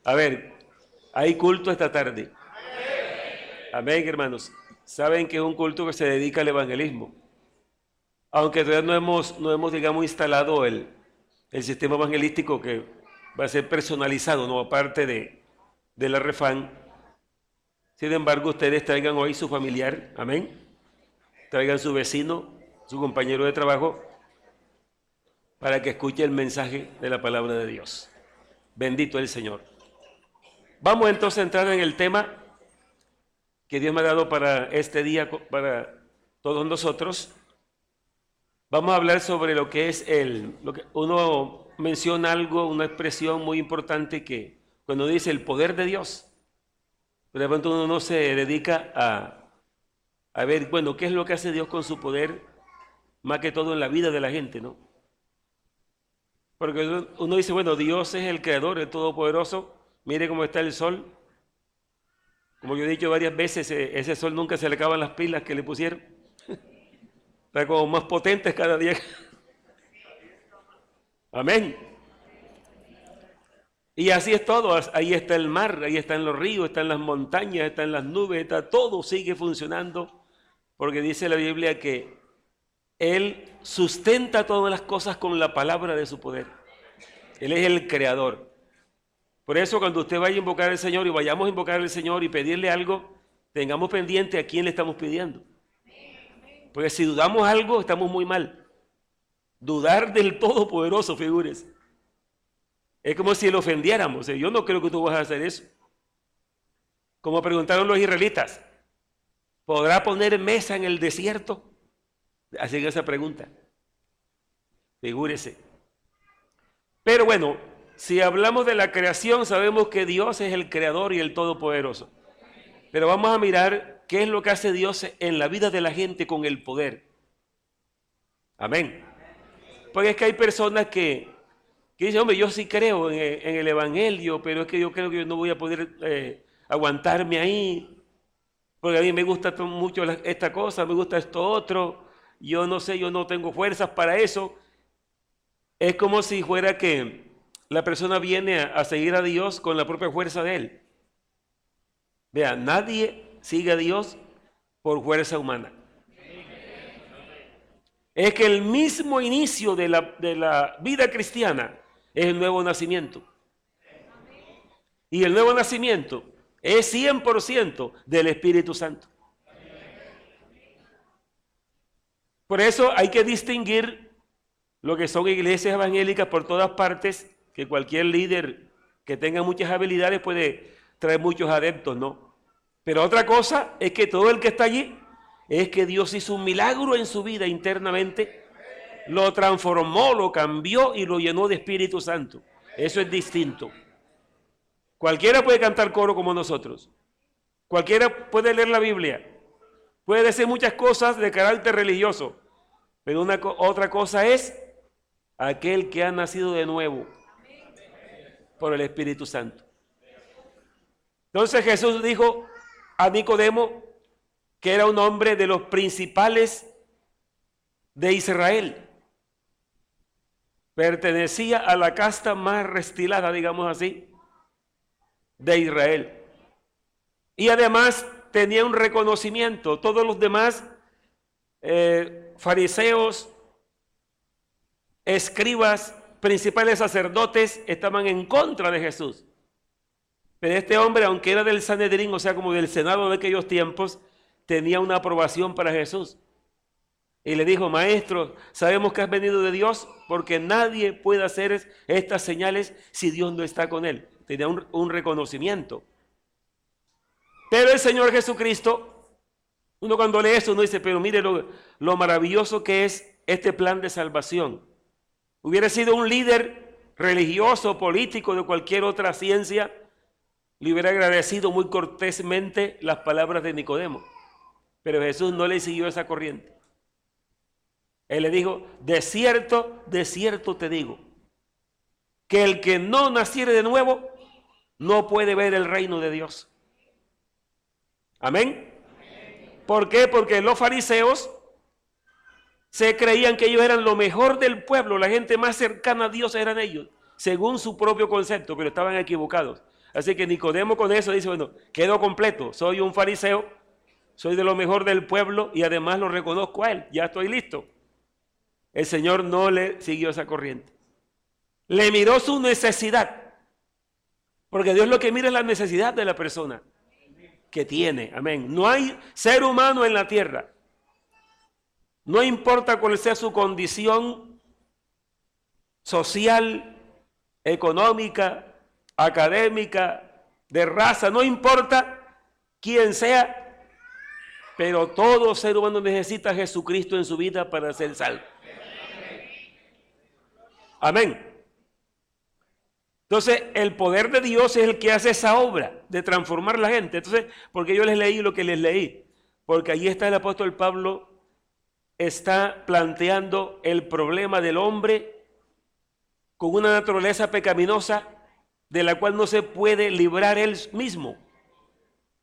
A ver, hay culto esta tarde. Amén, hermanos. Saben que es un culto que se dedica al evangelismo. Aunque todavía no hemos digamos, instalado el sistema evangelístico que va a ser personalizado, no aparte de la Refan. Sin embargo, ustedes traigan hoy su familiar, amén. Traigan su vecino, su compañero de trabajo, para que escuche el mensaje de la palabra de Dios. Bendito el Señor. Vamos entonces a entrar en el tema que Dios me ha dado para este día, para todos nosotros. Vamos a hablar sobre lo que es lo que uno menciona algo, una expresión muy importante que cuando dice el poder de Dios, de repente uno no se dedica a ver, bueno, qué es lo que hace Dios con su poder, más que todo en la vida de la gente, ¿no? Porque uno dice, bueno, Dios es el creador, el todopoderoso, mire cómo está el sol. Como yo he dicho varias veces, ese sol nunca se le acaban las pilas que le pusieron. Está como más potentes cada día. Amén. Y así es todo, ahí está el mar, ahí están los ríos, están las montañas, están las nubes, todo sigue funcionando, porque dice la Biblia que Él sustenta todas las cosas con la palabra de su poder. Él es el creador. Por eso cuando usted vaya a invocar al Señor y vayamos a invocar al Señor y pedirle algo, tengamos pendiente a quién le estamos pidiendo. Porque si dudamos algo, estamos muy mal. Dudar del Todopoderoso, figúrese. Es como si lo ofendiéramos. Yo no creo que tú vas a hacer eso. Como preguntaron los israelitas, ¿podrá poner mesa en el desierto? Hacen esa pregunta. Figúrese. Pero bueno, si hablamos de la creación, sabemos que Dios es el creador y el todopoderoso. Pero vamos a mirar qué es lo que hace Dios en la vida de la gente con el poder. Amén. Porque es que hay personas que dicen, hombre, yo sí creo en el evangelio, pero es que yo creo que yo no voy a poder aguantarme ahí, porque a mí me gusta mucho esta cosa, me gusta esto otro, yo no sé, yo no tengo fuerzas para eso. Es como si fuera que la persona viene a seguir a Dios con la propia fuerza de él. Vea, nadie sigue a Dios por fuerza humana. Es que el mismo inicio de la vida cristiana es el nuevo nacimiento. Y el nuevo nacimiento es 100% del Espíritu Santo. Por eso hay que distinguir lo que son iglesias evangélicas por todas partes, que cualquier líder que tenga muchas habilidades puede traer muchos adeptos, ¿no? Pero otra cosa es que todo el que está allí es que Dios hizo un milagro en su vida internamente, lo transformó, lo cambió y lo llenó de Espíritu Santo. Eso es distinto. Cualquiera puede cantar coro como nosotros. Cualquiera puede leer la Biblia. Puede decir muchas cosas de carácter religioso. Pero otra cosa es aquel que ha nacido de nuevo por el Espíritu Santo. Entonces Jesús dijo a Nicodemo, que era un hombre de los principales de Israel. Pertenecía a la casta más restilada, digamos así, de Israel. Y además tenía un reconocimiento. Todos los demás fariseos, escribas, principales sacerdotes estaban en contra de Jesús. Pero este hombre, aunque era del Sanedrín, o sea, como del Senado de aquellos tiempos, tenía una aprobación para Jesús. Y le dijo, maestro, sabemos que has venido de Dios, porque nadie puede hacer estas señales si Dios no está con él. Tenía un reconocimiento. Pero el Señor Jesucristo, uno cuando lee eso, uno dice, pero mire lo maravilloso que es este plan de salvación. Hubiera sido un líder religioso, político, de cualquier otra ciencia, le hubiera agradecido muy cortésmente las palabras de Nicodemo. Pero Jesús no le siguió esa corriente. Él le dijo, de cierto te digo, que el que no naciere de nuevo, no puede ver el reino de Dios. Amén. ¿Por qué? Porque los fariseos se creían que ellos eran lo mejor del pueblo, la gente más cercana a Dios eran ellos. según su propio concepto, pero estaban equivocados. Así que Nicodemo con eso dice, bueno, quedo completo, soy un fariseo, soy de lo mejor del pueblo y además lo reconozco a él, ya estoy listo. El Señor no le siguió esa corriente. Le miró su necesidad, porque Dios lo que mira es la necesidad de la persona que tiene, amén. No hay ser humano en la tierra, no importa cuál sea su condición social, económica, académica, de raza, no importa quién sea, pero todo ser humano necesita a Jesucristo en su vida para ser salvo. Amén. Entonces, el poder de Dios es el que hace esa obra de transformar la gente. Entonces, porque yo les leí lo que les leí, porque allí está el apóstol Pablo, está planteando el problema del hombre con una naturaleza pecaminosa de la cual no se puede librar él mismo.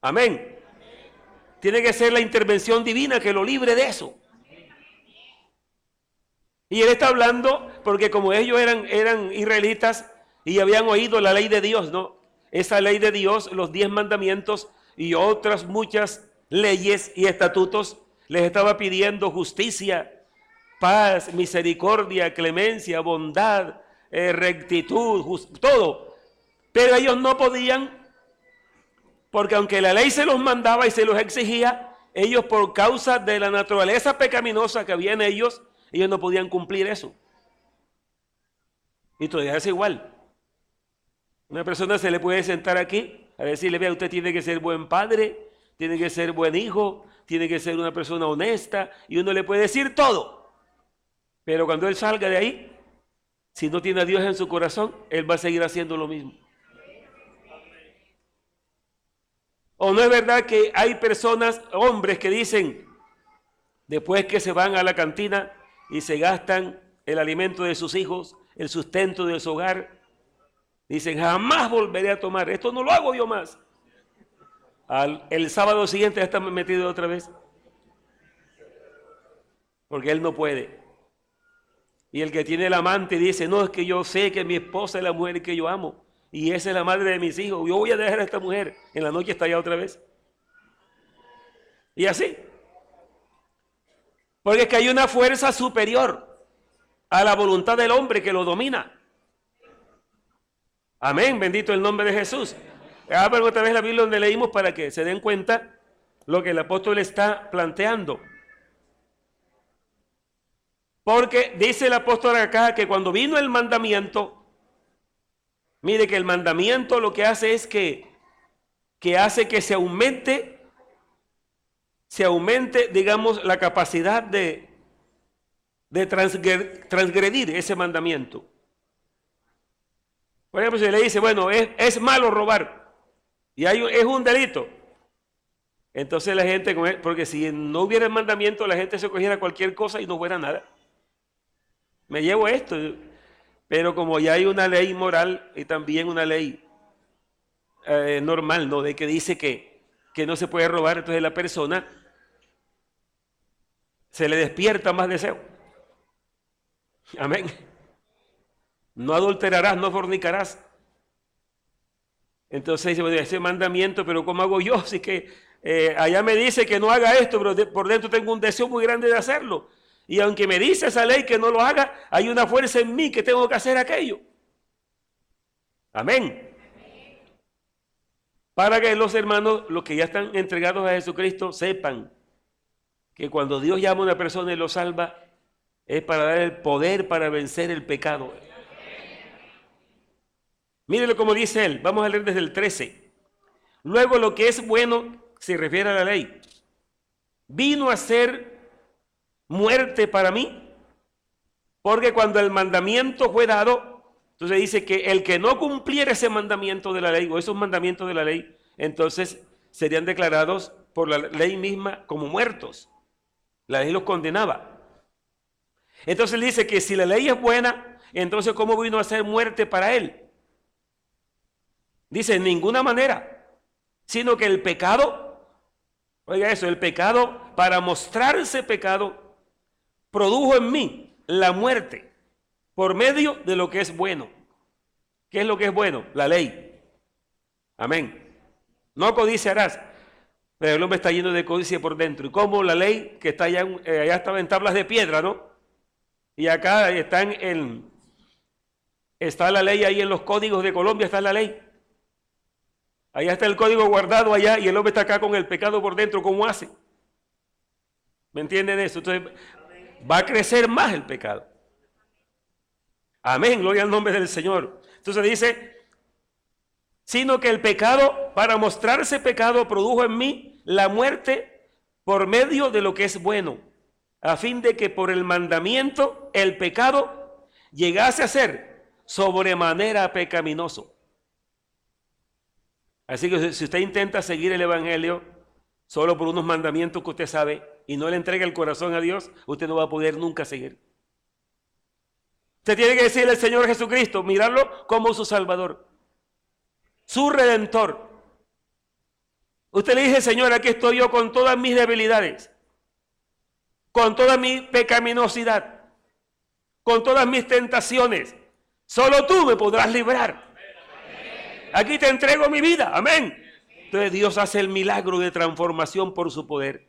Amén. Tiene que ser la intervención divina que lo libre de eso. Y él está hablando porque como ellos eran israelitas y habían oído la ley de Dios, ¿no? Esa ley de Dios, los 10 mandamientos y otras muchas leyes y estatutos, les estaba pidiendo justicia, paz, misericordia, clemencia, bondad, rectitud, todo. Pero ellos no podían, porque aunque la ley se los mandaba y se los exigía, ellos por causa de la naturaleza pecaminosa que había en ellos no podían cumplir eso. Y todavía es igual. Una persona se le puede sentar aquí a decirle, vea, usted tiene que ser buen padre, tiene que ser buen hijo, tiene que ser una persona honesta, y uno le puede decir todo. Pero cuando él salga de ahí, si no tiene a Dios en su corazón, él va a seguir haciendo lo mismo. ¿O no es verdad que hay personas, hombres, que dicen, después que se van a la cantina y se gastan el alimento de sus hijos, el sustento de su hogar, dicen, jamás volveré a tomar, esto no lo hago yo más? El sábado siguiente ya está metido otra vez, porque él no puede. Y el que tiene el amante dice, no, es que yo sé que mi esposa es la mujer que yo amo, y esa es la madre de mis hijos, yo voy a dejar a esta mujer, en la noche está allá otra vez. Y así. Porque es que hay una fuerza superior a la voluntad del hombre que lo domina. Amén, bendito el nombre de Jesús. Abran otra vez la Biblia donde leímos para que se den cuenta lo que el apóstol está planteando. Porque dice el apóstol acá que cuando vino el mandamiento, mire que el mandamiento lo que hace es que hace que se aumente, digamos, la capacidad de transgredir ese mandamiento. Por ejemplo, si le dice, bueno, es malo robar y es un delito, entonces la gente, porque si no hubiera el mandamiento, la gente se cogiera cualquier cosa y no fuera nada. Me llevo esto, pero como ya hay una ley moral y también una ley normal, ¿no? De que dice que no se puede robar, entonces la persona se le despierta más deseo. Amén. No adulterarás, no fornicarás. Entonces dice, bueno, ese mandamiento, pero ¿cómo hago yo? Así que allá me dice que no haga esto, pero por dentro tengo un deseo muy grande de hacerlo. Y aunque me dice esa ley que no lo haga, hay una fuerza en mí que tengo que hacer aquello. Amén. Para que los hermanos, los que ya están entregados a Jesucristo, sepan que cuando Dios llama a una persona y lo salva, es para dar el poder para vencer el pecado. Mírenlo como dice él, vamos a leer desde el 13. Luego lo que es bueno se refiere a la ley. Vino a ser muerte para mí, porque cuando el mandamiento fue dado, entonces dice que el que no cumpliera ese mandamiento de la ley o esos mandamientos de la ley, entonces serían declarados por la ley misma como muertos. La ley los condenaba. Entonces él dice que si la ley es buena, entonces ¿cómo vino a ser muerte para él? Dice, en ninguna manera, sino que el pecado, oiga eso, el pecado, para mostrarse pecado, produjo en mí la muerte por medio de lo que es bueno. ¿Qué es lo que es bueno? La ley. Amén. No codiciarás. Pero el hombre está lleno de codicia por dentro. Y como la ley que está allá, allá estaba en tablas de piedra, ¿no? Y acá está la ley ahí en los códigos de Colombia, está la ley. Allá está el código guardado allá y el hombre está acá con el pecado por dentro. ¿Cómo hace? ¿Me entienden eso? Entonces va a crecer más el pecado. Amén, gloria al nombre del Señor. Entonces dice, sino que el pecado, para mostrarse pecado, produjo en mí la muerte por medio de lo que es bueno, a fin de que por el mandamiento el pecado llegase a ser sobremanera pecaminoso. Así que si usted intenta seguir el evangelio solo por unos mandamientos que usted sabe y no le entrega el corazón a Dios, usted no va a poder nunca seguir. Usted tiene que decirle al Señor Jesucristo, mirarlo como su Salvador, su Redentor. Usted le dice, Señor, aquí estoy yo con todas mis debilidades, con toda mi pecaminosidad, con todas mis tentaciones. Solo tú me podrás librar. Aquí te entrego mi vida. Amén. Entonces Dios hace el milagro de transformación por su poder.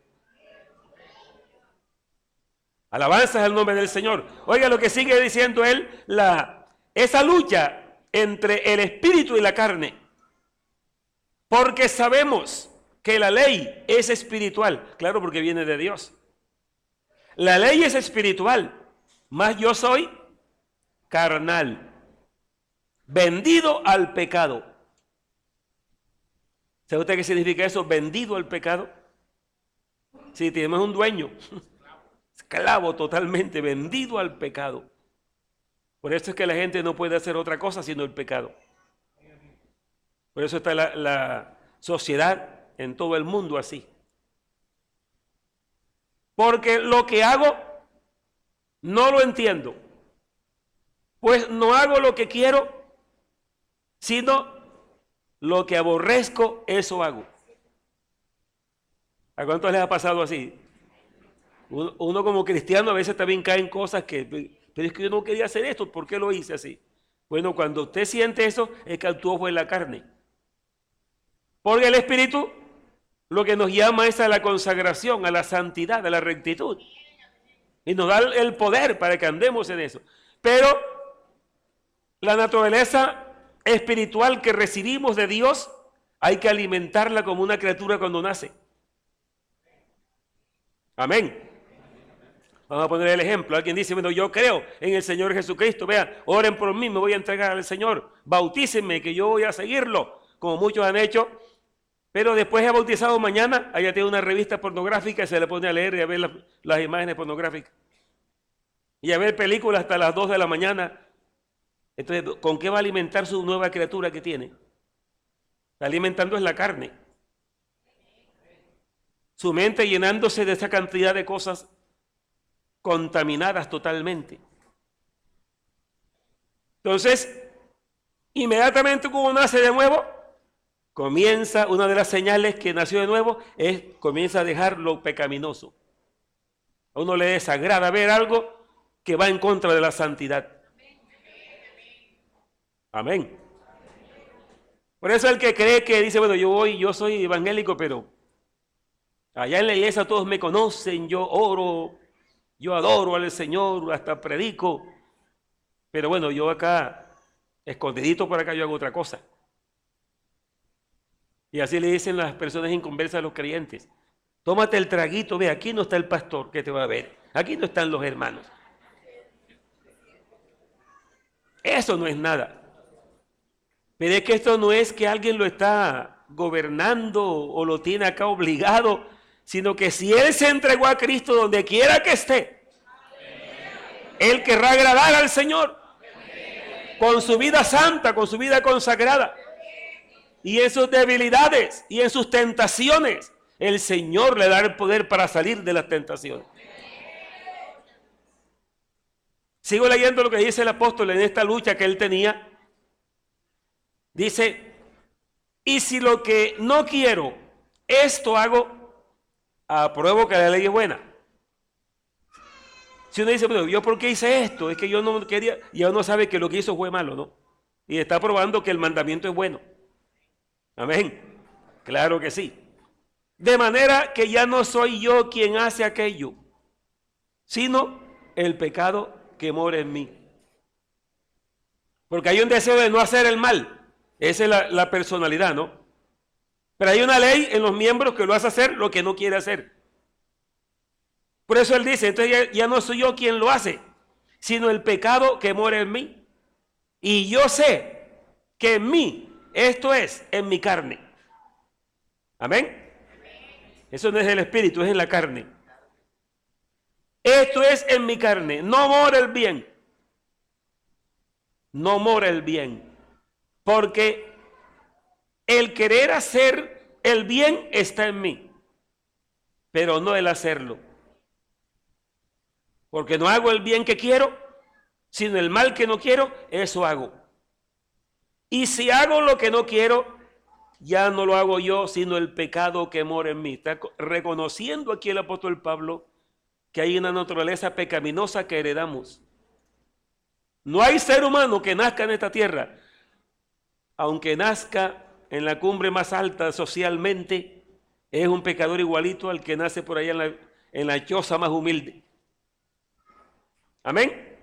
Alabanzas al nombre del Señor. Oiga lo que sigue diciendo él, esa lucha entre el espíritu y la carne. Porque sabemos que la ley es espiritual. Claro, porque viene de Dios. La ley es espiritual, mas yo soy carnal, vendido al pecado. ¿Sabe usted qué significa eso? Vendido al pecado. Si tenemos un dueño, esclavo totalmente, vendido al pecado. Por eso es que la gente no puede hacer otra cosa sino el pecado. Por eso está la sociedad en todo el mundo así. Porque lo que hago no lo entiendo. Pues no hago lo que quiero, sino lo que aborrezco, eso hago. ¿A cuántos les ha pasado así? Uno como cristiano a veces también cae en cosas que, pero es que yo no quería hacer esto, ¿por qué lo hice así? Bueno, cuando usted siente eso, es que actuó fue en la carne. Porque el Espíritu lo que nos llama es a la consagración, a la santidad, a la rectitud. Y nos da el poder para que andemos en eso. Pero la naturaleza espiritual que recibimos de Dios, hay que alimentarla como una criatura cuando nace. Amén. Vamos a poner el ejemplo. Alguien dice, bueno, yo creo en el Señor Jesucristo. Vean, oren por mí, me voy a entregar al Señor. Bautícenme, que yo voy a seguirlo, como muchos han hecho. Pero después de bautizado mañana, allá tiene una revista pornográfica y se le pone a leer y a ver las imágenes pornográficas. Y a ver películas hasta las 2 de la mañana. Entonces, ¿con qué va a alimentar su nueva criatura que tiene? Está alimentando es la carne. Su mente llenándose de esa cantidad de cosas contaminadas totalmente. Entonces, inmediatamente cuando nace de nuevo, comienza, una de las señales que nació de nuevo, comienza a dejar lo pecaminoso. A uno le desagrada ver algo que va en contra de la santidad. Amén. Por eso el que cree que dice, bueno, yo soy evangélico, pero allá en la iglesia todos me conocen, yo oro, yo adoro al Señor, hasta predico, pero bueno, yo acá, escondidito por acá, yo hago otra cosa. Y así le dicen las personas inconversas a los creyentes, tómate el traguito, ve, aquí no está el pastor que te va a ver, aquí no están los hermanos. Eso no es nada. Pero es que esto no es que alguien lo está gobernando o lo tiene acá obligado, sino que si él se entregó a Cristo donde quiera que esté, él querrá agradar al Señor con su vida santa, con su vida consagrada. Y en sus debilidades y en sus tentaciones, el Señor le da el poder para salir de las tentaciones. Sigo leyendo lo que dice el apóstol en esta lucha que él tenía. Dice, y si lo que no quiero, esto hago, apruebo que la ley es buena. Si uno dice, bueno, ¿yo por qué hice esto? Es que yo no quería, y uno sabe que lo que hizo fue malo, ¿no? Y está probando que el mandamiento es bueno. Amén. Claro que sí. De manera que ya no soy yo quien hace aquello, sino el pecado que mora en mí. Porque hay un deseo de no hacer el mal. Esa es la personalidad, ¿no? Pero hay una ley en los miembros que lo hace hacer lo que no quiere hacer. Por eso él dice, entonces ya no soy yo quien lo hace, sino el pecado que mora en mí. Y yo sé que en mí, esto es, en mi carne. Amén. Eso no es el espíritu, es en la carne. Esto es en mi carne, no mora el bien. No mora el bien. Porque el querer hacer el bien está en mí, pero no el hacerlo. Porque no hago el bien que quiero, sino el mal que no quiero, eso hago. Y si hago lo que no quiero, ya no lo hago yo, sino el pecado que mora en mí. Está reconociendo aquí el apóstol Pablo que hay una naturaleza pecaminosa que heredamos. No hay ser humano que nazca en esta tierra, aunque nazca en la cumbre más alta socialmente, es un pecador igualito al que nace por allá en la choza más humilde. Amén.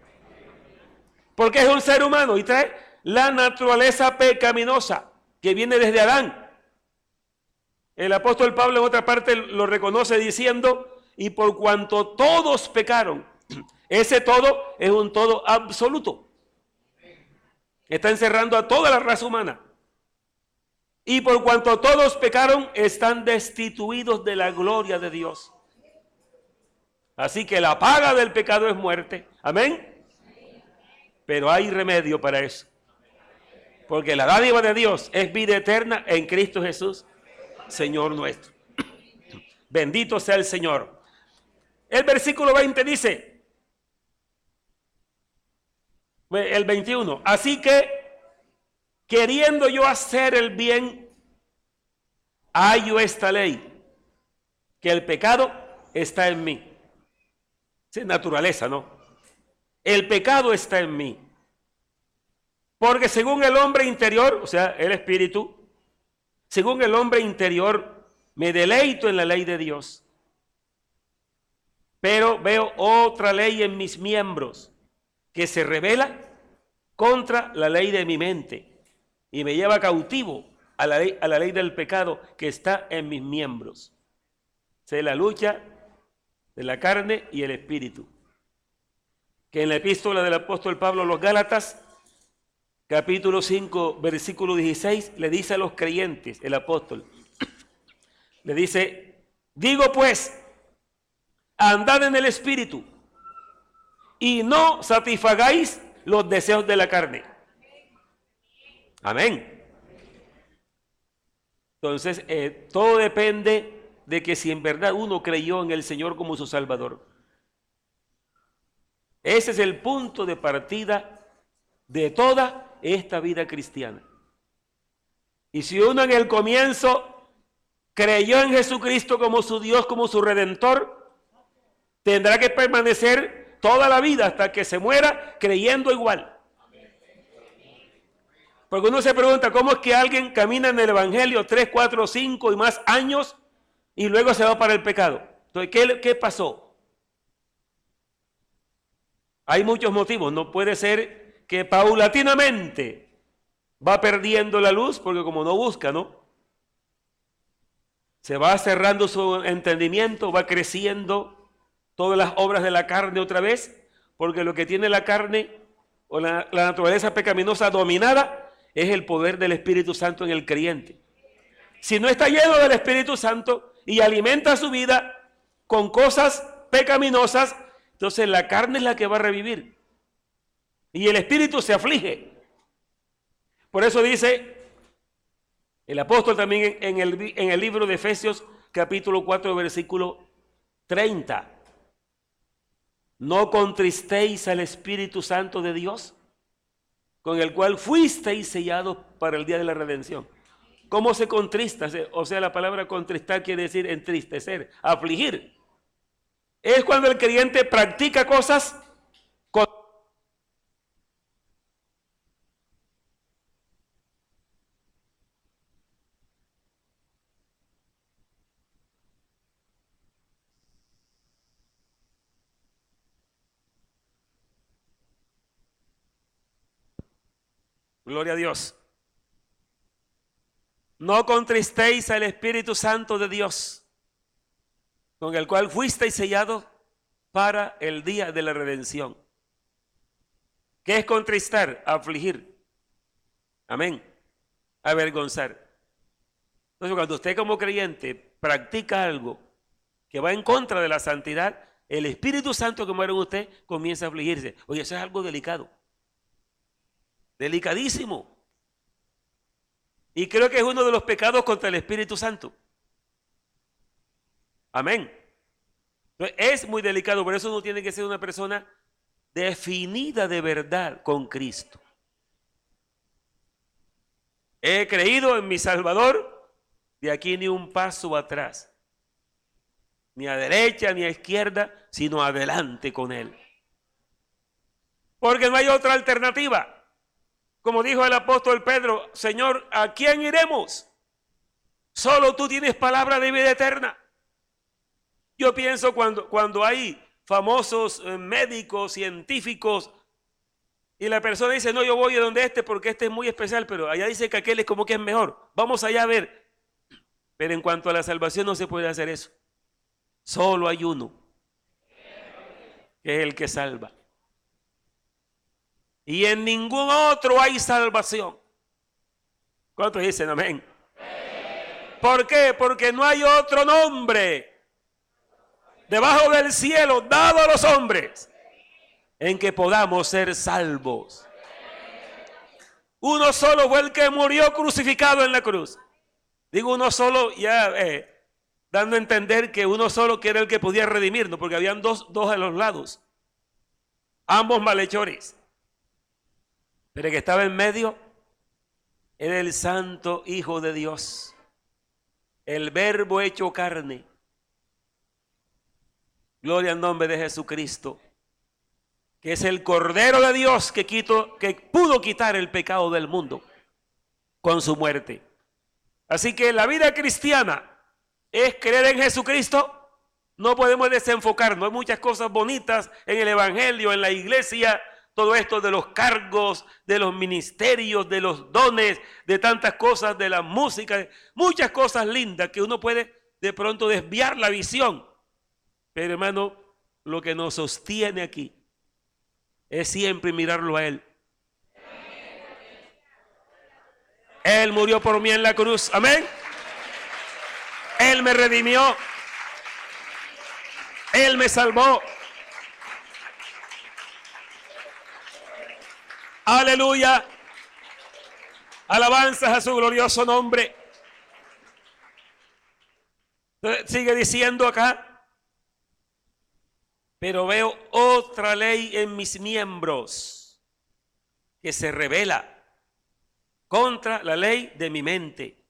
Porque es un ser humano y trae la naturaleza pecaminosa que viene desde Adán. El apóstol Pablo en otra parte lo reconoce diciendo, y por cuanto todos pecaron, ese todo es un todo absoluto. Está encerrando a toda la raza humana. Y por cuanto todos pecaron, están destituidos de la gloria de Dios. Así que la paga del pecado es muerte. Amén. Pero hay remedio para eso. Porque la dádiva de Dios es vida eterna en Cristo Jesús, Señor nuestro. Bendito sea el Señor. El versículo 20 dice, el 21, así que queriendo yo hacer el bien, hallo esta ley, que el pecado está en mí. Es naturaleza, ¿no? El pecado está en mí. Porque según el hombre interior, o sea, el espíritu, según el hombre interior, me deleito en la ley de Dios. Pero veo otra ley en mis miembros que se rebela contra la ley de mi mente y me lleva cautivo a la ley del pecado que está en mis miembros. Es la lucha de la carne y el espíritu. Que en la epístola del apóstol Pablo a los Gálatas, capítulo 5, versículo 16, le dice a los creyentes, el apóstol, le dice, digo pues, andad en el espíritu y no satisfagáis los deseos de la carne. Amén. Entonces, todo depende de que si en verdad uno creyó en el Señor como su Salvador. Ese es el punto de partida de toda esta vida cristiana. Y si uno en el comienzo creyó en Jesucristo como su Dios, como su Redentor, tendrá que permanecer toda la vida hasta que se muera creyendo igual. Porque uno se pregunta, ¿cómo es que alguien camina en el Evangelio 3, 4, 5 y más años y luego se va para el pecado? Entonces, ¿qué pasó? Hay muchos motivos. No puede ser que paulatinamente va perdiendo la luz, porque como no busca, ¿no? Se va cerrando su entendimiento, va creciendo todas las obras de la carne otra vez, porque lo que tiene la carne o la naturaleza pecaminosa dominada es el poder del Espíritu Santo en el creyente. Si no está lleno del Espíritu Santo y alimenta su vida con cosas pecaminosas, entonces la carne es la que va a revivir y el Espíritu se aflige. Por eso dice el apóstol también en el libro de Efesios capítulo 4 versículo 30. No contristéis al Espíritu Santo de Dios, con el cual fuisteis sellados para el día de la redención. ¿Cómo se contrista? O sea, la palabra contristar quiere decir entristecer, afligir. Es cuando el creyente practica cosas Gloria a Dios. No contristéis al Espíritu Santo de Dios, con el cual fuisteis sellados para el día de la redención. ¿Qué es contristar? Afligir. Amén. Avergonzar. Entonces, cuando usted como creyente practica algo que va en contra de la santidad, el Espíritu Santo que muere en usted comienza a afligirse. Oye, eso es algo delicado. Delicadísimo. Y creo que es uno de los pecados contra el Espíritu Santo. Amén. Entonces, es muy delicado, por eso uno tiene que ser una persona definida de verdad con Cristo. He creído en mi Salvador, de aquí ni un paso atrás, ni a derecha ni a izquierda, sino adelante con Él. Porque no hay otra alternativa. Como dijo el apóstol Pedro, Señor, ¿a quién iremos? Solo tú tienes palabra de vida eterna. Yo pienso cuando hay famosos médicos, científicos, y la persona dice, no, yo voy a donde porque este es muy especial, pero allá dice que aquel es como que es mejor. Vamos allá a ver. Pero en cuanto a la salvación no se puede hacer eso. Solo hay uno, que es el que salva. Y en ningún otro hay salvación. ¿Cuántos dicen amén? ¿Por qué? Porque no hay otro nombre debajo del cielo dado a los hombres en que podamos ser salvos. Uno solo fue el que murió crucificado en la cruz. Digo uno solo, ya dando a entender que uno solo que era el que podía redimirnos, porque habían dos a los lados, ambos malhechores. Pero el que estaba en medio era el Santo Hijo de Dios, el Verbo hecho carne. Gloria al nombre de Jesucristo, que es el Cordero de Dios que pudo quitar el pecado del mundo con su muerte. Así que la vida cristiana es creer en Jesucristo. No podemos desenfocarnos. Hay muchas cosas bonitas en el Evangelio, en la iglesia, todo esto de los cargos, de los ministerios, de los dones, de tantas cosas, de la música, muchas cosas lindas que uno puede de pronto desviar la visión. Pero hermano, lo que nos sostiene aquí es siempre mirarlo a Él. Él murió por mí en la cruz, amén. Él me redimió. Él me salvó. Aleluya. Alabanzas a su glorioso nombre. Sigue diciendo acá. Pero veo otra ley en mis miembros que se rebela contra la ley de mi mente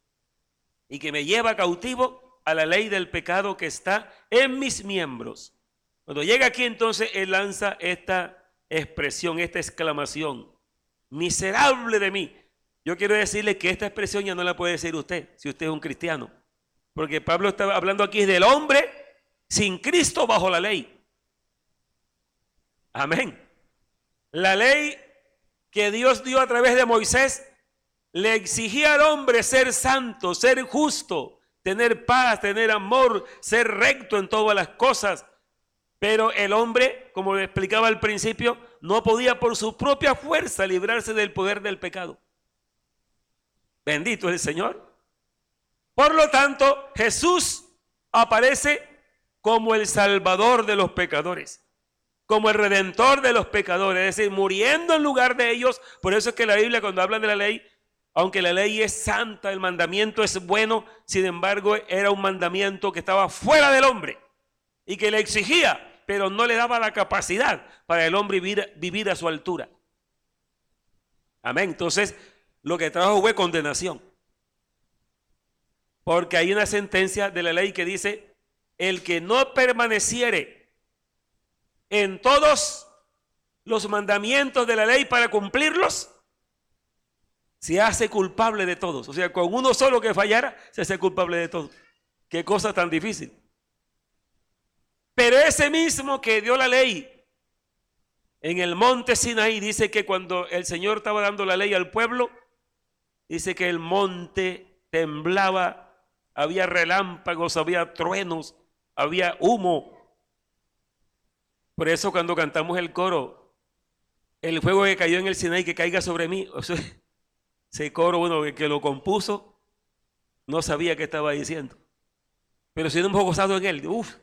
y que me lleva cautivo a la ley del pecado que está en mis miembros. Cuando llega aquí entonces él lanza esta expresión, esta exclamación: miserable de mí. Yo quiero decirle que esta expresión ya no la puede decir usted, si usted es un cristiano, porque Pablo está hablando aquí del hombre sin Cristo bajo la ley. Amén. La ley que Dios dio a través de Moisés le exigía al hombre ser santo, ser justo, tener paz, tener amor, ser recto en todas las cosas. Pero el hombre, como le explicaba al principio, no podía por su propia fuerza librarse del poder del pecado. Bendito es el Señor. Por lo tanto, Jesús aparece como el Salvador de los pecadores, como el Redentor de los pecadores, es decir, muriendo en lugar de ellos. Por eso es que la Biblia, cuando habla de la ley, aunque la ley es santa, el mandamiento es bueno, sin embargo era un mandamiento que estaba fuera del hombre y que le exigía, pero no le daba la capacidad para el hombre vivir a su altura. Amén. Entonces, lo que trajo fue condenación, porque hay una sentencia de la ley que dice: el que no permaneciere en todos los mandamientos de la ley para cumplirlos, se hace culpable de todos. O sea, con uno solo que fallara, se hace culpable de todos. Qué cosa tan difícil. Pero ese mismo que dio la ley En el monte Sinaí dice que cuando el Señor estaba dando la ley al pueblo, dice que el monte temblaba, había relámpagos, había truenos, había humo. Por eso cuando cantamos el coro, el fuego que cayó en el Sinaí, que caiga sobre mí, o sea, ese coro, bueno, el que lo compuso, no sabía qué estaba diciendo. Pero si no hemos gozado en él, nos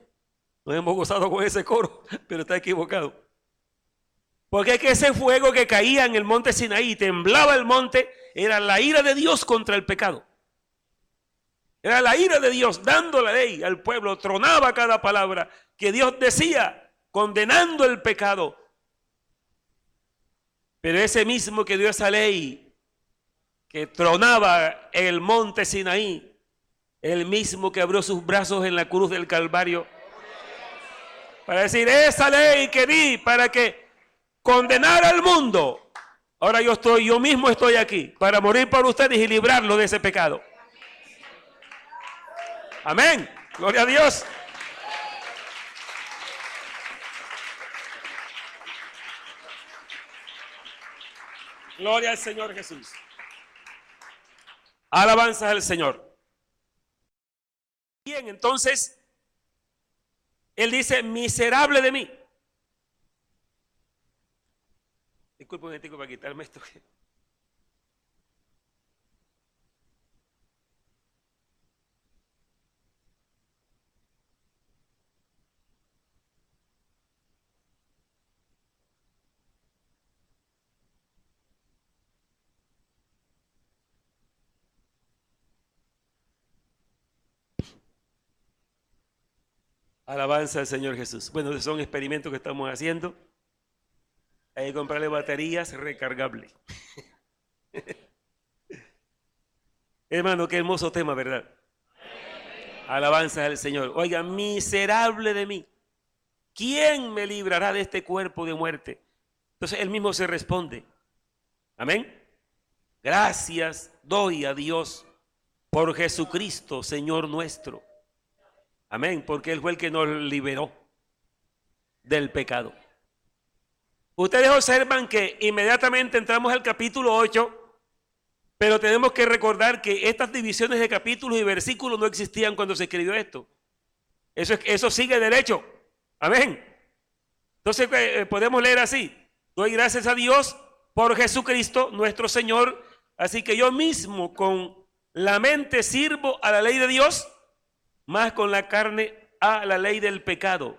hemos gozado con ese coro, pero está equivocado. Porque es que ese fuego que caía en el monte Sinaí, temblaba el monte, era la ira de Dios contra el pecado. Era la ira de Dios dando la ley al pueblo, tronaba cada palabra que Dios decía, condenando el pecado. Pero ese mismo que dio esa ley, que tronaba en el monte Sinaí, el mismo que abrió sus brazos en la cruz del Calvario, para decir, esa ley que di para que condenar al mundo, ahora yo mismo estoy aquí para morir por ustedes y librarlo de ese pecado. Amén, gloria a Dios. Gloria al Señor Jesús. Alabanzas al Señor. Bien, entonces Él dice, miserable de mí. Disculpe un momentico para quitarme esto. Alabanza al Señor Jesús. Bueno, son experimentos que estamos haciendo. Hay que comprarle baterías recargables. Hermano, qué hermoso tema, ¿verdad? Alabanza al Señor. Oiga, miserable de mí. ¿Quién me librará de este cuerpo de muerte? Entonces él mismo se responde. Amén. Gracias doy a Dios por Jesucristo, Señor nuestro. Amén, porque Él fue el que nos liberó del pecado. Ustedes observan que inmediatamente entramos al capítulo 8, pero tenemos que recordar que estas divisiones de capítulos y versículos no existían cuando se escribió esto. Eso sigue derecho. Amén. Entonces podemos leer así. Doy gracias a Dios por Jesucristo, nuestro Señor. Así que yo mismo con la mente sirvo a la ley de Dios, más con la carne a la ley del pecado.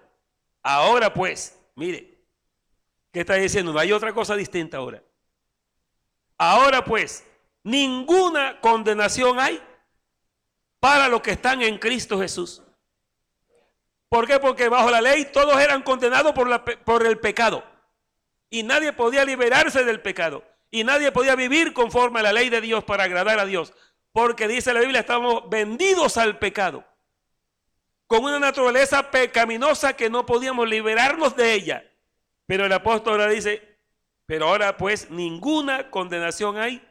Ahora pues, mire, ¿qué está diciendo? No hay otra cosa distinta ahora. Ahora pues, ninguna condenación hay para los que están en Cristo Jesús. ¿Por qué? Porque bajo la ley todos eran condenados por el pecado. Y nadie podía liberarse del pecado. Y nadie podía vivir conforme a la ley de Dios para agradar a Dios. Porque dice la Biblia, estamos vendidos al pecado, con una naturaleza pecaminosa que no podíamos liberarnos de ella. Pero el apóstol ahora dice, pero ahora pues ninguna condenación hay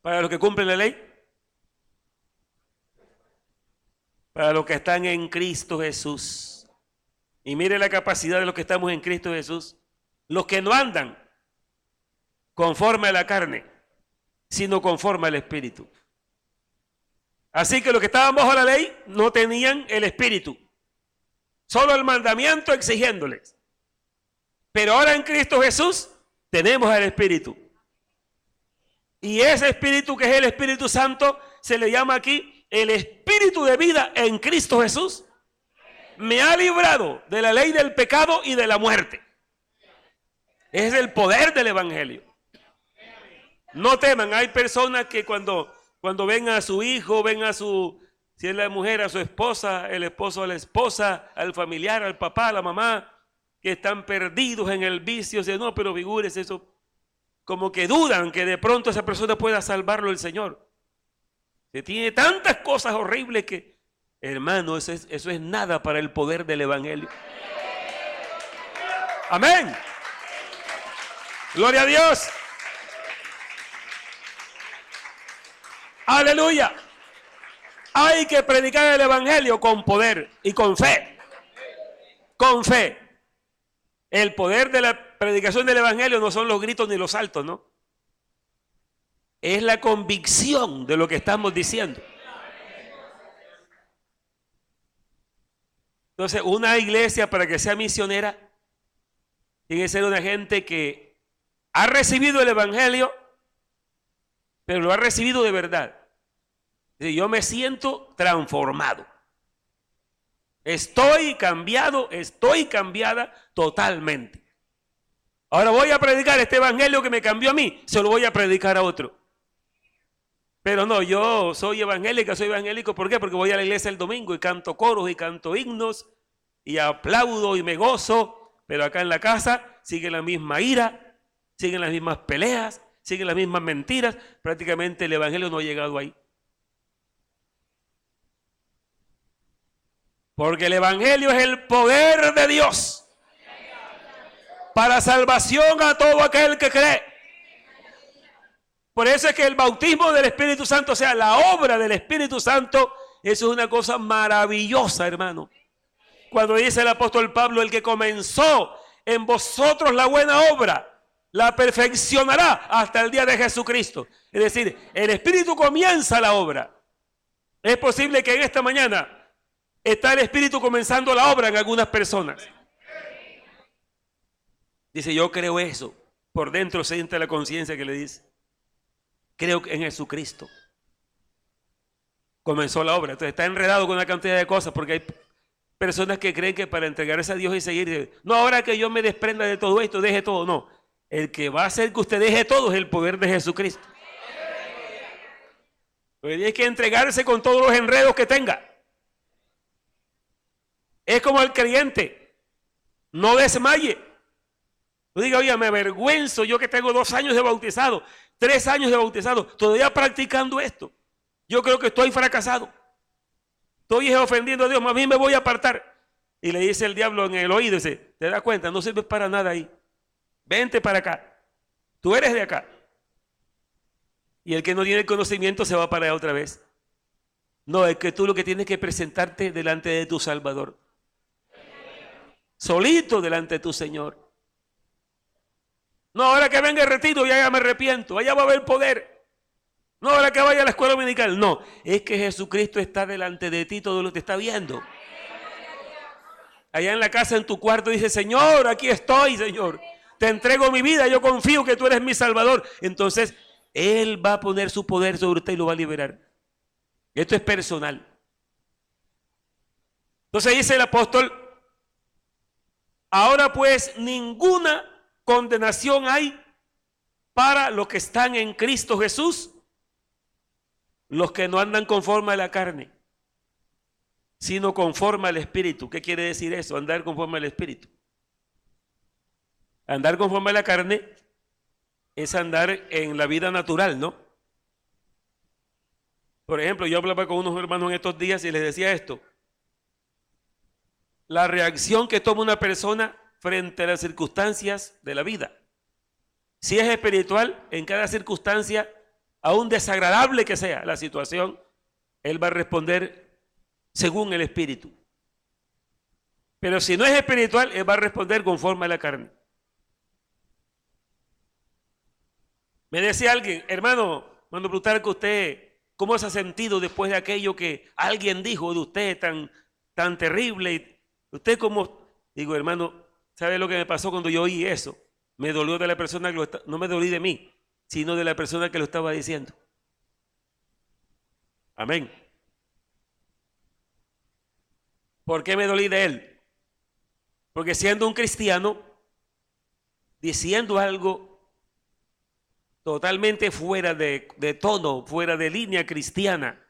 para los que cumplen la ley, para los que están en Cristo Jesús. Y mire la capacidad de los que estamos en Cristo Jesús. Los que no andan conforme a la carne, sino conforme al Espíritu. Así que los que estaban bajo la ley no tenían el Espíritu, solo el mandamiento exigiéndoles. Pero ahora en Cristo Jesús tenemos el Espíritu. Y ese Espíritu, que es el Espíritu Santo, se le llama aquí el Espíritu de vida en Cristo Jesús. Me ha librado de la ley del pecado y de la muerte. Es el poder del Evangelio. No teman, hay personas que cuando ven a su hijo, ven a su, si es la mujer, a su esposa, el esposo a la esposa, al familiar, al papá, a la mamá, que están perdidos en el vicio, dicen, no, pero figúrese eso, como que dudan que de pronto esa persona pueda salvarlo el Señor. Se tiene tantas cosas horribles que, hermano, eso es nada para el poder del Evangelio. Amén. Gloria a Dios. Aleluya. Hay que predicar el Evangelio con poder y con fe. Con fe. El poder de la predicación del evangelio no son los gritos ni los saltos, ¿no? Es la convicción de lo que estamos diciendo. Entonces, una iglesia para que sea misionera tiene que ser una gente que ha recibido el evangelio, pero lo ha recibido de verdad. Yo me siento transformado. Estoy cambiado, estoy cambiada totalmente. Ahora voy a predicar este evangelio que me cambió a mí, se lo voy a predicar a otro. Pero no, yo soy evangélica, soy evangélico, ¿por qué? Porque voy a la iglesia el domingo y canto coros y canto himnos y aplaudo y me gozo, pero acá en la casa sigue la misma ira, siguen las mismas peleas, siguen las mismas mentiras, prácticamente el evangelio no ha llegado ahí. Porque el evangelio es el poder de Dios para salvación a todo aquel que cree. Por eso es que el bautismo del Espíritu Santo, o sea, la obra del Espíritu Santo, eso es una cosa maravillosa, hermano. Cuando dice el apóstol Pablo, el que comenzó en vosotros la buena obra, la perfeccionará hasta el día de Jesucristo. Es decir, el Espíritu comienza la obra. Es posible que en esta mañana está el Espíritu comenzando la obra en algunas personas. Dice, yo creo eso. Por dentro siente la conciencia que le dice. Creo en Jesucristo. Comenzó la obra. Entonces está enredado con una cantidad de cosas porque hay personas que creen que para entregarse a Dios y seguir, no, ahora que yo me desprenda de todo esto, deje todo. No, el que va a hacer que usted deje todo es el poder de Jesucristo. Porque tiene que entregarse con todos los enredos que tenga. Es como el creyente, no desmaye. No diga, oye, me avergüenzo yo que tengo 2 años de bautizado, 3 años de bautizado, todavía practicando esto. Yo creo que estoy fracasado. Estoy ofendiendo a Dios, más bien me voy a apartar. Y le dice el diablo en el oído, dice, ¿te das cuenta? No sirves para nada ahí. Vente para acá. Tú eres de acá. Y el que no tiene el conocimiento se va para allá otra vez. No, es que tú lo que tienes que presentarte delante de tu Salvador. Solito delante de tu Señor. No, ahora que venga el retiro ya me arrepiento. Allá va a haber poder. No, ahora que vaya a la escuela dominical. No, es que Jesucristo está delante de ti, todo lo que te está viendo. Allá en la casa, en tu cuarto, dice, Señor, aquí estoy, Señor. Te entrego mi vida, yo confío que tú eres mi Salvador. Entonces, Él va a poner su poder sobre usted y lo va a liberar. Esto es personal. Entonces dice el apóstol, ahora pues ninguna condenación hay para los que están en Cristo Jesús, los que no andan conforme a la carne, sino conforme al Espíritu. ¿Qué quiere decir eso? Andar conforme al Espíritu. Andar conforme a la carne es andar en la vida natural, ¿no? Por ejemplo, yo hablaba con unos hermanos en estos días y les decía esto. La reacción que toma una persona frente a las circunstancias de la vida. Si es espiritual, en cada circunstancia, aún desagradable que sea la situación, él va a responder según el Espíritu. Pero si no es espiritual, él va a responder conforme a la carne. Me decía alguien, hermano Plutarco, usted, ¿cómo se ha sentido después de aquello que alguien dijo de usted tan terrible? Usted como, digo, hermano, ¿sabe lo que me pasó cuando yo oí eso? Me dolió de la persona que no me dolí de mí, sino de la persona que lo estaba diciendo. Amén. ¿Por qué me dolí de él? Porque siendo un cristiano, diciendo algo totalmente fuera de tono, fuera de línea cristiana,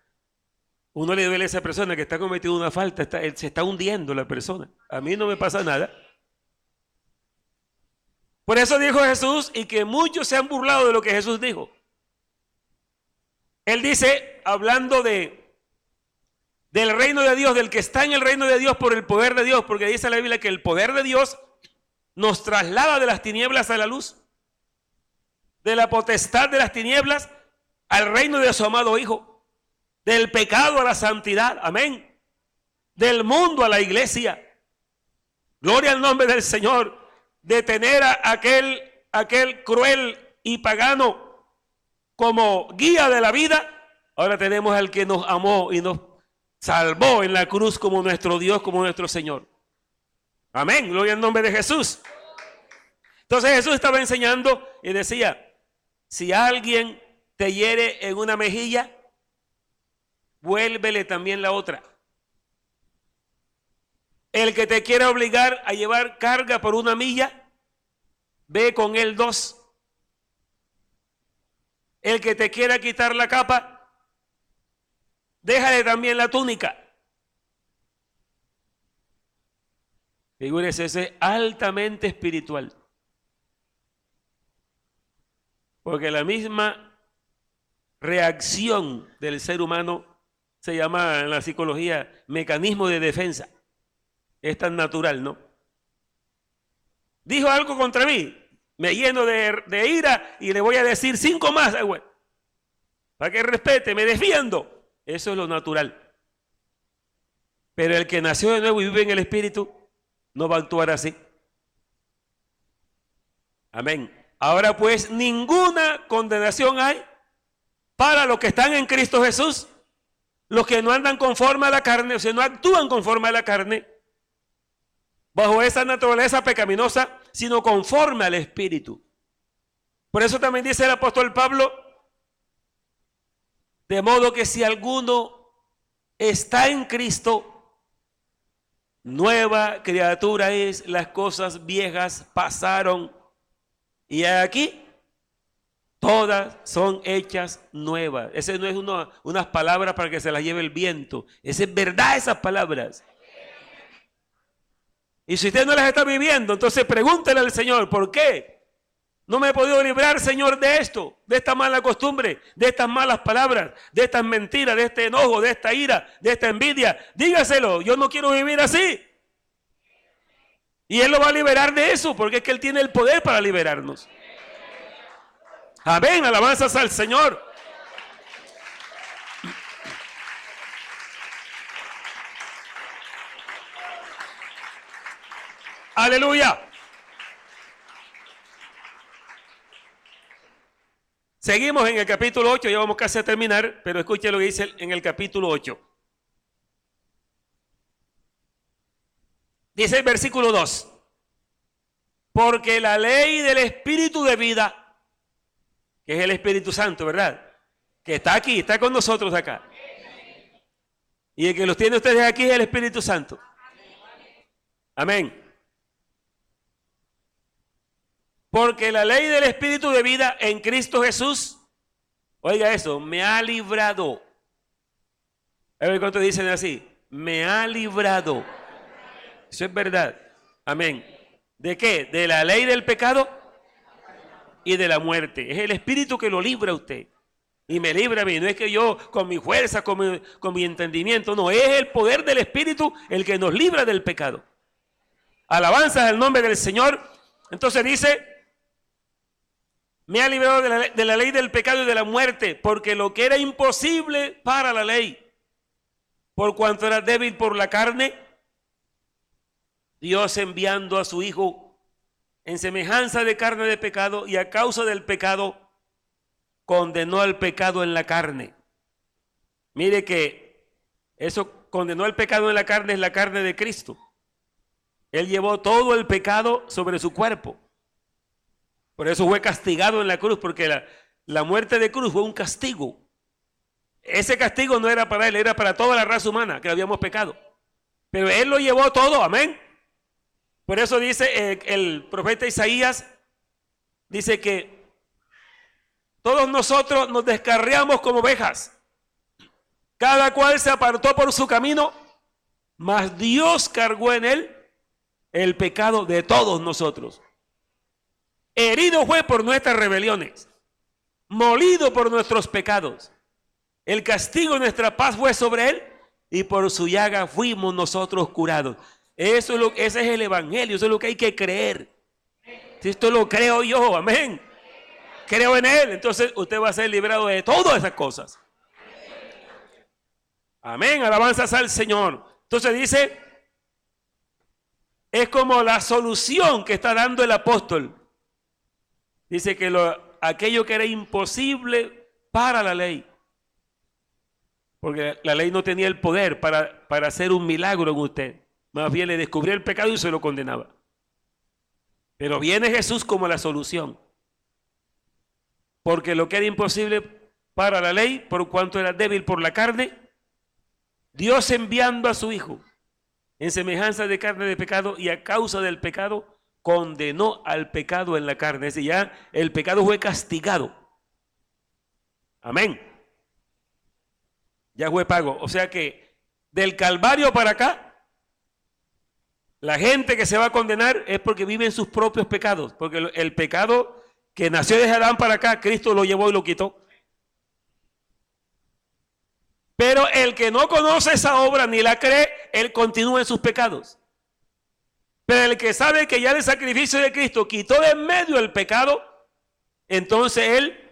uno le duele a esa persona que está cometiendo una falta, se está hundiendo la persona. A mí no me pasa nada. Por eso dijo Jesús, y que muchos se han burlado de lo que Jesús dijo. Él dice, hablando del reino de Dios, del que está en el reino de Dios por el poder de Dios, porque dice la Biblia que el poder de Dios nos traslada de las tinieblas a la luz, de la potestad de las tinieblas al reino de su amado Hijo, del pecado a la santidad, amén, del mundo a la iglesia. Gloria al nombre del Señor. de tener a aquel cruel y pagano como guía de la vida, ahora tenemos al que nos amó y nos salvó en la cruz como nuestro Dios, como nuestro Señor. Amén, gloria al nombre de Jesús. Entonces Jesús estaba enseñando y decía, si alguien te hiere en una mejilla, vuélvele también la otra. El que te quiera obligar a llevar carga por 1 milla, ve con él 2. El que te quiera quitar la capa, déjale también la túnica. Figúrese, eso es altamente espiritual. Porque la misma reacción del ser humano se llama en la psicología mecanismo de defensa. Es tan natural, ¿no? Dijo algo contra mí, me lleno de ira y le voy a decir 5 más, güey, para que respete, me defiendo. Eso es lo natural. Pero el que nació de nuevo y vive en el Espíritu no va a actuar así. Amén. Ahora pues, ninguna condenación hay para los que están en Cristo Jesús, los que no andan conforme a la carne, o sea, no actúan conforme a la carne, bajo esa naturaleza pecaminosa, sino conforme al Espíritu. Por eso también dice el apóstol Pablo, de modo que si alguno está en Cristo, nueva criatura es, las cosas viejas pasaron, y aquí todas son hechas nuevas. Ese no es unas palabras para que se las lleve el viento. Esa es verdad, esas palabras. Y si usted no las está viviendo, entonces pregúntele al Señor, ¿por qué no me he podido librar, Señor, de esto, de esta mala costumbre, de estas malas palabras, de estas mentiras, de este enojo, de esta ira, de esta envidia? Dígaselo, yo no quiero vivir así. Y Él lo va a liberar de eso, porque es que Él tiene el poder para liberarnos. Amén, alabanzas al Señor. Aleluya. Seguimos en el capítulo 8, ya vamos casi a terminar, pero escuche lo que dice en el capítulo 8. Dice el versículo 2. Porque la ley del Espíritu de vida, que es el Espíritu Santo, ¿verdad? Que está aquí, está con nosotros acá. Y el que los tiene ustedes aquí es el Espíritu Santo. Amén. Porque la ley del Espíritu de vida en Cristo Jesús, oiga eso, me ha librado. A ver cuánto dicen así, me ha librado. Eso es verdad. Amén. ¿De qué? De la ley del pecado y de la muerte. Es el Espíritu que lo libra a usted. Y me libra a mí. No es que yo con mi fuerza, con mi entendimiento. No, es el poder del Espíritu el que nos libra del pecado. Alabanzas al nombre del Señor. Entonces dice, me ha librado de la ley del pecado y de la muerte, porque lo que era imposible para la ley, por cuanto era débil por la carne, Dios enviando a su Hijo en semejanza de carne de pecado, y a causa del pecado condenó al pecado en la carne. Mire que eso, condenó al pecado en la carne, es la carne de Cristo. Él llevó todo el pecado sobre su cuerpo. Por eso fue castigado en la cruz, porque la muerte de cruz fue un castigo. Ese castigo no era para él, era para toda la raza humana que habíamos pecado. Pero él lo llevó todo, amén. Por eso dice el profeta Isaías, dice que todos nosotros nos descarriamos como ovejas. Cada cual se apartó por su camino, mas Dios cargó en él el pecado de todos nosotros. Herido fue por nuestras rebeliones, molido por nuestros pecados. El castigo de nuestra paz fue sobre él, y por su llaga fuimos nosotros curados. Ese es el evangelio, eso es lo que hay que creer. Si esto lo creo yo, amén. Creo en él, entonces usted va a ser librado de todas esas cosas. Amén, alabanzas al Señor. Entonces dice, es como la solución que está dando el apóstol. Dice que aquello que era imposible para la ley, porque la ley no tenía el poder para hacer un milagro en usted, más bien le descubría el pecado y se lo condenaba. Pero viene Jesús como la solución, porque lo que era imposible para la ley, por cuanto era débil por la carne, Dios enviando a su Hijo en semejanza de carne de pecado, y a causa del pecado condenó al pecado en la carne. Es decir, ya el pecado fue castigado. Amén. Ya fue pago. O sea que del Calvario para acá, la gente que se va a condenar es porque vive en sus propios pecados, porque el pecado que nació de Adán para acá, Cristo lo llevó y lo quitó. Pero el que no conoce esa obra ni la cree, él continúa en sus pecados. Pero el que sabe que ya el sacrificio de Cristo quitó de en medio el pecado, entonces él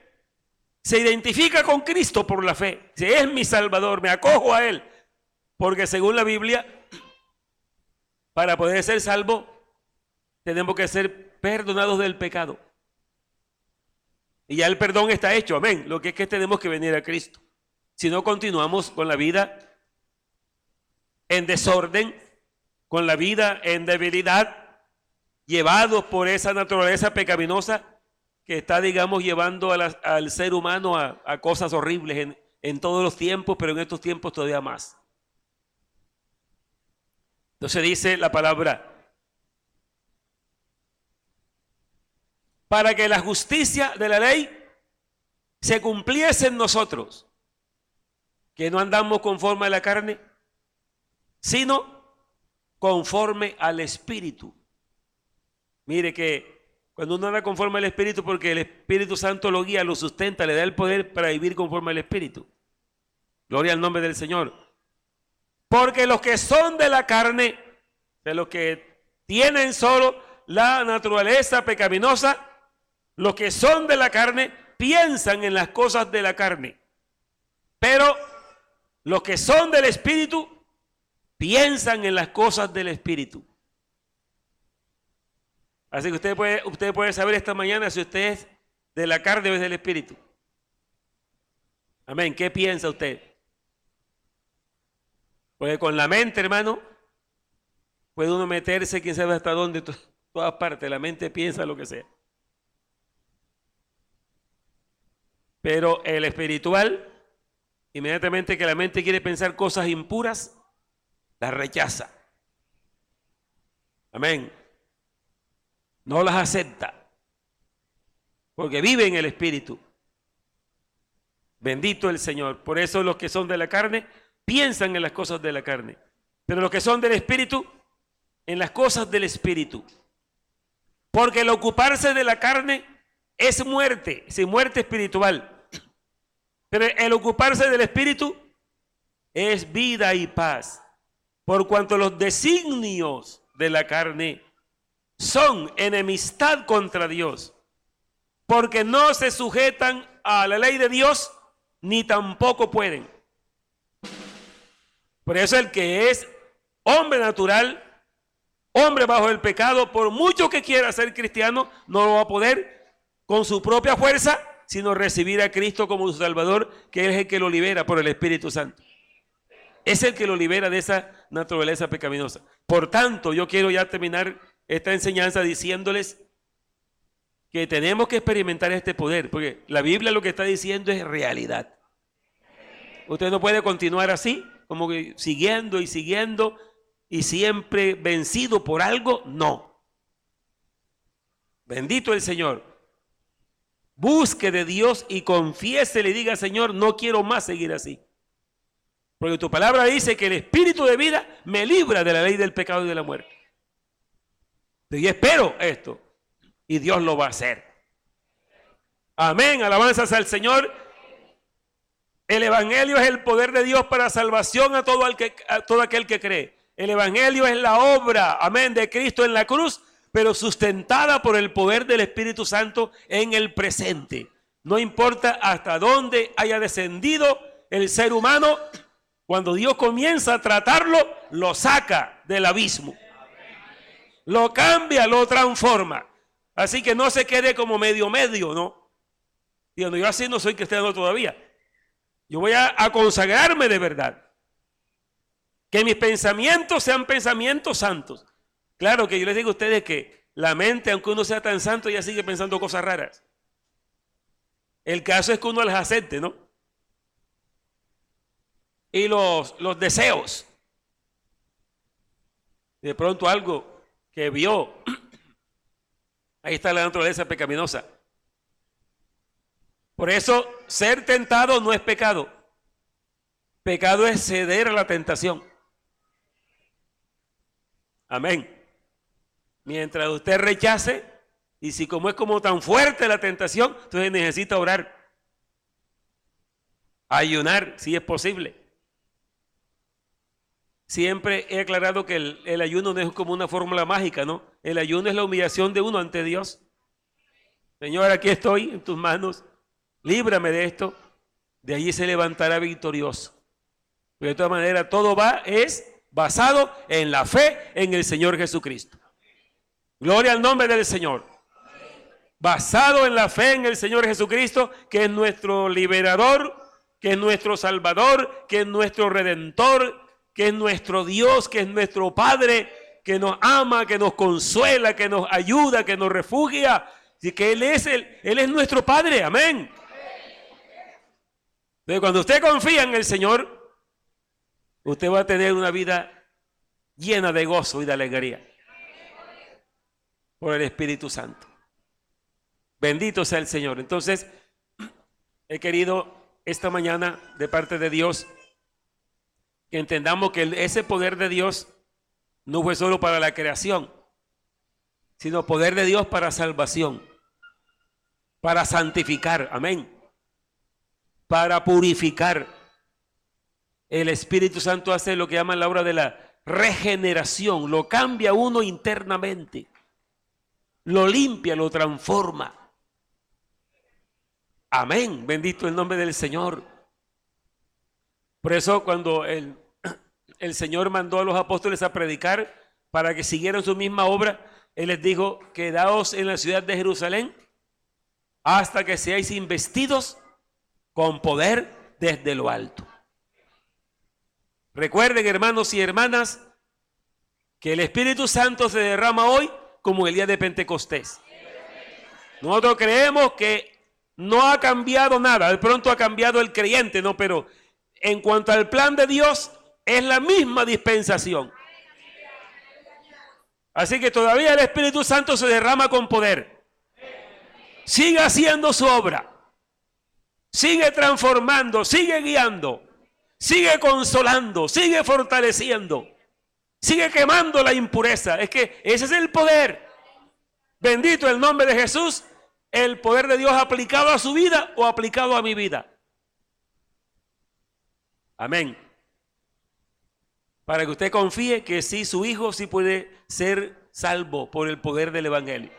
se identifica con Cristo por la fe. Si es mi Salvador, me acojo a él. Porque según la Biblia, para poder ser salvo, tenemos que ser perdonados del pecado. Y ya el perdón está hecho, amén. Lo que es que tenemos que venir a Cristo. Si no, continuamos con la vida en desorden, con la vida en debilidad, llevados por esa naturaleza pecaminosa que está, digamos, llevando al ser humano a cosas horribles en todos los tiempos, pero en estos tiempos todavía más. Entonces dice la palabra, para que la justicia de la ley se cumpliese en nosotros, que no andamos conforme a la carne, sino conforme al Espíritu. Mire que cuando uno anda conforme al Espíritu, porque el Espíritu Santo lo guía, lo sustenta, le da el poder para vivir conforme al Espíritu. Gloria al nombre del Señor. Porque los que son de la carne, de los que tienen solo la naturaleza pecaminosa, los que son de la carne piensan en las cosas de la carne. Pero los que son del Espíritu piensan en las cosas del Espíritu. Así que usted puede saber esta mañana si usted es de la carne o es del Espíritu. Amén. ¿Qué piensa usted? Porque con la mente, hermano, puede uno meterse quién sabe hasta dónde, todas partes. La mente piensa lo que sea. Pero el espiritual, inmediatamente que la mente quiere pensar cosas impuras, las rechaza. Amén. No las acepta. Porque vive en el Espíritu. Bendito el Señor. Por eso los que son de la carne piensan en las cosas de la carne. Pero los que son del Espíritu, en las cosas del Espíritu. Porque el ocuparse de la carne es muerte, es muerte espiritual. Pero el ocuparse del Espíritu es vida y paz. Por cuanto los designios de la carne son enemistad contra Dios. Porque no se sujetan a la ley de Dios, ni tampoco pueden. Por eso el que es hombre natural, hombre bajo el pecado, por mucho que quiera ser cristiano, no lo va a poder con su propia fuerza, sino recibir a Cristo como su Salvador, que es el que lo libera por el Espíritu Santo. Es el que lo libera de esa naturaleza pecaminosa. Por tanto, yo quiero ya terminar esta enseñanza diciéndoles que tenemos que experimentar este poder, porque la Biblia lo que está diciendo es realidad. Usted no puede continuar así, como que siguiendo y siguiendo y siempre vencido por algo, no. Bendito el Señor. Busque de Dios y confiese, le diga, Señor, no quiero más seguir así. Porque tu palabra dice que el Espíritu de vida me libra de la ley del pecado y de la muerte. Y espero esto. Y Dios lo va a hacer. Amén. Alabanzas al Señor. El Evangelio es el poder de Dios para salvación a todo aquel que cree. El Evangelio es la obra, amén, de Cristo en la cruz, pero sustentada por el poder del Espíritu Santo en el presente. No importa hasta dónde haya descendido el ser humano, cuando Dios comienza a tratarlo, lo saca del abismo. lo cambia, lo transforma. Así que no se quede como medio, ¿no? Y cuando yo así no soy cristiano todavía. Yo voy a consagrarme de verdad. Que mis pensamientos sean pensamientos santos. Claro que yo les digo a ustedes que la mente, aunque uno sea tan santo, ya sigue pensando cosas raras. El caso es que uno las acepte, ¿no? Y los deseos. De pronto algo que vio. Ahí está la naturaleza pecaminosa. Por eso, ser tentado no es pecado. Pecado es ceder a la tentación. Amén. Mientras usted rechace, y si como es como tan fuerte la tentación, entonces necesita orar. Ayunar, si es posible. Siempre he aclarado que el ayuno no es como una fórmula mágica, ¿no? El ayuno es la humillación de uno ante Dios. Señor, aquí estoy en tus manos. Líbrame de esto. De allí se levantará victorioso. Pero de todas maneras, todo es basado en la fe en el Señor Jesucristo. Gloria al nombre del Señor. Basado en la fe en el Señor Jesucristo, que es nuestro liberador, que es nuestro salvador, que es nuestro redentor, que es nuestro Dios, que es nuestro Padre, que nos ama, que nos consuela, que nos ayuda, que nos refugia. Así que Él es nuestro Padre. Amén. Pero cuando usted confía en el Señor, usted va a tener una vida llena de gozo y de alegría por el Espíritu Santo. Bendito sea el Señor. Entonces, he querido esta mañana, de parte de Dios, que entendamos que ese poder de Dios no fue solo para la creación, sino poder de Dios para salvación, para santificar, amén, para purificar. El Espíritu Santo hace lo que llaman la obra de la regeneración, lo cambia uno internamente, lo limpia, lo transforma. Amén, bendito el nombre del Señor. Por eso cuando el Señor mandó a los apóstoles a predicar para que siguieran su misma obra, Él les dijo: quedaos en la ciudad de Jerusalén hasta que seáis investidos con poder desde lo alto. Recuerden, hermanos y hermanas, que el Espíritu Santo se derrama hoy como el día de Pentecostés. Nosotros creemos que no ha cambiado nada, de pronto ha cambiado el creyente, ¿no? Pero en cuanto al plan de Dios, es la misma dispensación. Así que todavía el Espíritu Santo se derrama con poder. Sigue haciendo su obra. Sigue transformando, sigue guiando. Sigue consolando, sigue fortaleciendo, sigue quemando la impureza. Es que ese es el poder. Bendito el nombre de Jesús, el poder de Dios aplicado a su vida o aplicado a mi vida. Amén. Para que usted confíe que sí, su hijo sí puede ser salvo por el poder del Evangelio.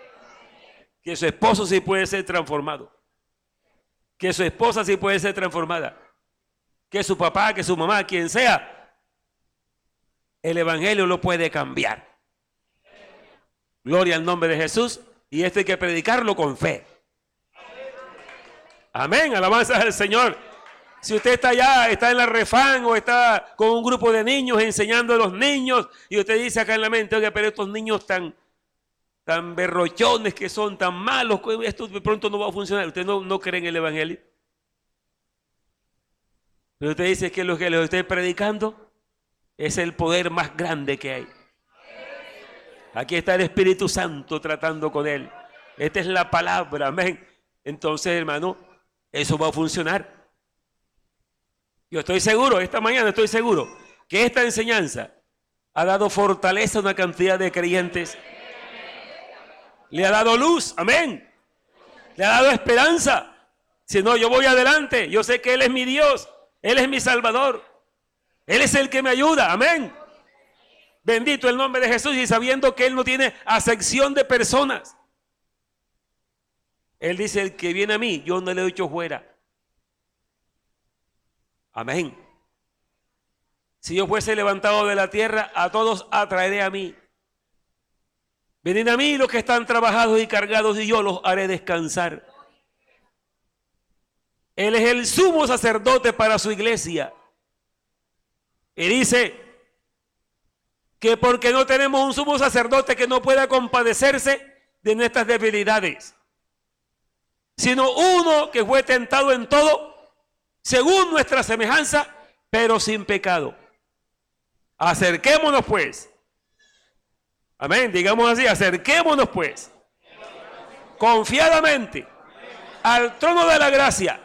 Que su esposo sí puede ser transformado. Que su esposa sí puede ser transformada. Que su papá, que su mamá, quien sea, el Evangelio lo puede cambiar. Gloria al nombre de Jesús. Y esto hay que predicarlo con fe. Amén, alabanzas al Señor. Si usted está allá, está en la Refán o está con un grupo de niños enseñando a los niños, y usted dice acá en la mente: oiga, pero estos niños tan berrochones que son, tan malos, esto de pronto no va a funcionar. Usted no cree en el Evangelio. Pero usted dice que lo que les estoy predicando es el poder más grande que hay. Aquí está el Espíritu Santo tratando con él. Esta es la palabra, amén. Entonces, hermano, eso va a funcionar. Yo estoy seguro, esta mañana estoy seguro que esta enseñanza ha dado fortaleza a una cantidad de creyentes. Le ha dado luz, amén. Le ha dado esperanza. Si no, yo voy adelante. Yo sé que Él es mi Dios. Él es mi Salvador. Él es el que me ayuda. Amén. Bendito el nombre de Jesús. Y sabiendo que Él no tiene acepción de personas. Él dice: el que viene a mí, yo no le he hecho fuera. Amén. Si yo fuese levantado de la tierra, a todos atraeré a mí. Venid a mí los que están trabajados y cargados, y yo los haré descansar. Él es el sumo sacerdote para su iglesia. Y dice que porque no tenemos un sumo sacerdote que no pueda compadecerse de nuestras debilidades, sino uno que fue tentado en todo, según nuestra semejanza, pero sin pecado. Acerquémonos pues. Amén, digamos así, acerquémonos pues, confiadamente, al trono de la gracia,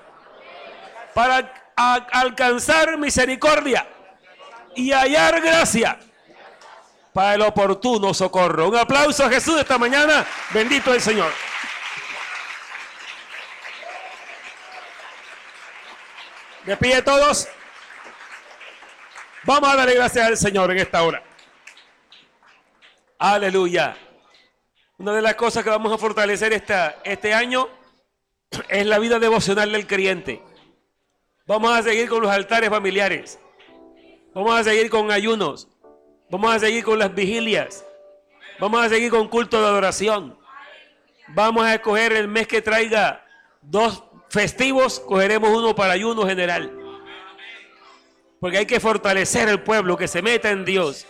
para alcanzar misericordia y hallar gracia para el oportuno socorro. Un aplauso a Jesús esta mañana. Bendito el Señor. De pie todos. Vamos a darle gracias al Señor en esta hora. Aleluya. Una de las cosas que vamos a fortalecer este año es la vida devocional del creyente. Vamos a seguir con los altares familiares. Vamos a seguir con ayunos. Vamos a seguir con las vigilias. Vamos a seguir con culto de adoración. Vamos a escoger el mes que traiga 2 festivos. Cogeremos uno para ayuno general. Porque hay que fortalecer el pueblo, que se meta en Dios.